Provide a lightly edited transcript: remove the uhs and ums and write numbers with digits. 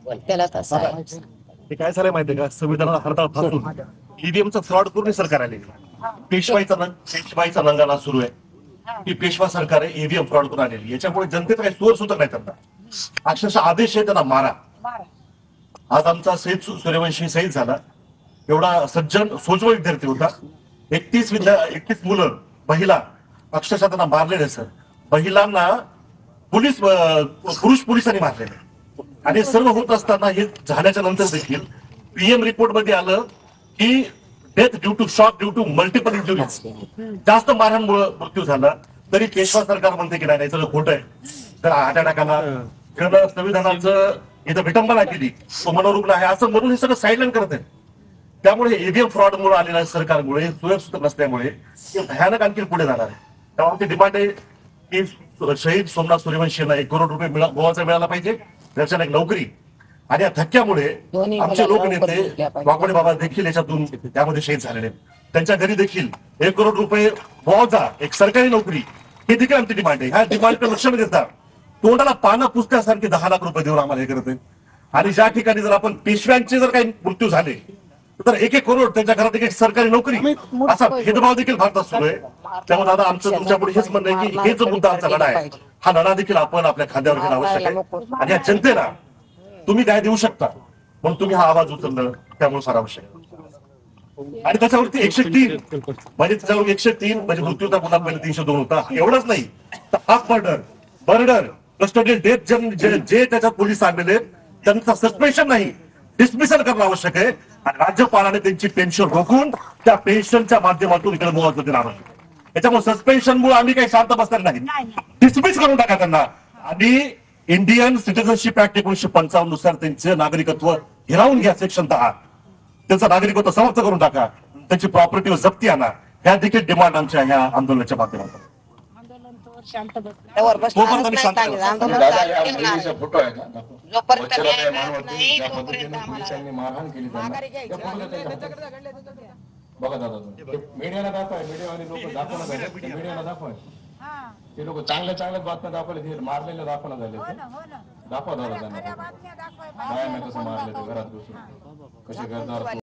पण त्याला तसं आहे. ते काय झालंय माहितीये का, संविधानाला हरताळ फासून ईव्हीएमचं फ्रॉड करून सरकार आले. पेशवाईचा नंगाला सुरू आहे की पेशवा सरकार आहे, ईव्हीएम फ्रॉड करून आलेली. याच्यामुळे जनतेचा काही सोर्स होत नाही त्यांना. अक्षरशः आदेश आहे त्यांना मारा. आज आमचा सूर्यवंशी शहीद झाला. एवढा सज्जन सोजवळ विद्यार्थी होता. 31 मुलं महिला अक्षरशः त्यांना मारलेले सर. महिलांना पुरुष पोलिसांनी मारलेले. आणि सर्व होत असताना हे झाल्याच्या नंतर देखील पीएम रिपोर्ट मध्ये आलं की death due to shock due to multiple injuries, जास्त मारहाणमुळे मृत्यू झाला. तरी पेशवा सरकार म्हणते की नाही सगळं खोटं आहे. तर हार्ट अटॅकाला संविधानाचं इथं विटंबना केली, तो मनोरुग्ण आहे असं म्हणून हे सगळं साईडलाईन करत आहे. त्यामुळे ईव्हीएम फ्रॉड मुळे आलेल्या सरकारमुळे, सुव्यवस्थित नसल्यामुळे भयानक आणखी पुढे जाणार आहे. तेव्हा आमची डिमांड आहे की शहीद सोमनाथ सूर्यवंशी यांना 1 करोड रुपये मोबाचा मिळाला पाहिजे, त्याच्यानं एक नोकरी. आणि या धक्क्यामुळे आमचे लोकनेते वाकोडे बाबा देखील याच्यातून त्यामध्ये शहीद झालेले. त्यांच्या घरी देखील 1 करोड रुपये मुआवजा, एक सरकारी नोकरी, हे देखील आमची डिमांड आहे. ह्या डिमांडकडे लक्ष न देता तोंडाला पानं पुसण्यासारखे 10 लाख रुपये देऊन आम्हाला हे करत आहे. आणि ज्या ठिकाणी जर आपण पेशव्यांचे जर काही मृत्यू झाले तर 1-1 करोड त्यांच्या घरात एक सरकारी नोकरी, असा भेदभाव देखील भारतात सुरू आहे. त्यामुळे दादा आमचं तुमच्यापुढे हेच म्हणणं आहे की हे जो मुद्दा आमचा लढा आहे, हा लढा देखील आपण आपल्या खांद्यावर घेणं आवश्यक आहे. आणि या जनतेला तुम्ही न्याय देऊ शकता म्हणून तुम्ही हा आवाज उचलणं त्यामुळे फार आवश्यक आहे. आणि त्याच्यावरती 103 म्हणजे त्याच्यावर 103 म्हणजे मृत्यूचा गुन्हा पहिले 302 होता. एवढंच नाही तर हाफ मर्डर कस्टोडियल डेथ जे त्याच्यात पोलीस आणलेले त्यांचं सस्पेन्शन नाही, डिसमिसल करणं आवश्यक आहे. आणि राज्यपालाने त्यांची पेन्शन रोखून त्या पेन्शनच्या माध्यमातून इकडे मुआवजा देणं आवश्यक आहे. त्याच्यामुळे सस्पेन्शन मुळे आम्ही काही शांत बसणार नाही, डिसमिस करून टाका त्यांना. आणि इंडियन सिटिझनशिप ऍक्ट 1955 नुसार त्यांचे नागरिकत्व हिरावून घ्या. सेक्शन 10 त्यांचं नागरिकत्व समाप्त करून टाका, त्यांची प्रॉपर्टीवर जप्ती आणा. ह्या देखील डिमांड आमच्या ह्या आंदोलनाच्या माध्यमातून. त्यावर बसणारच नाही सांगितलं. आंदोलन चालू ठेवणार. फोटो आहे ना, जोपर्यंत वचनात न्याय आहे मिळत मानवते, नाही ज्या तोपर्यंत पद्धतीने आम्हाला पोलिसांनी मारहाण केली त्यांना, माघारी घ्यायची. त्या फोटो त्यांच्या बघा दादा, मीडियाला दाखवा, मीडियावाले लोक दाखवणं झाले, मीडियाला दाखवा. ते लोक चांगल्या बातम्या दाखवले, मारलेल्या दाखवणं झाले. दाखवा दादा त्यांना, बायांना कसं मारले ते घरात बसून, कसे घरदार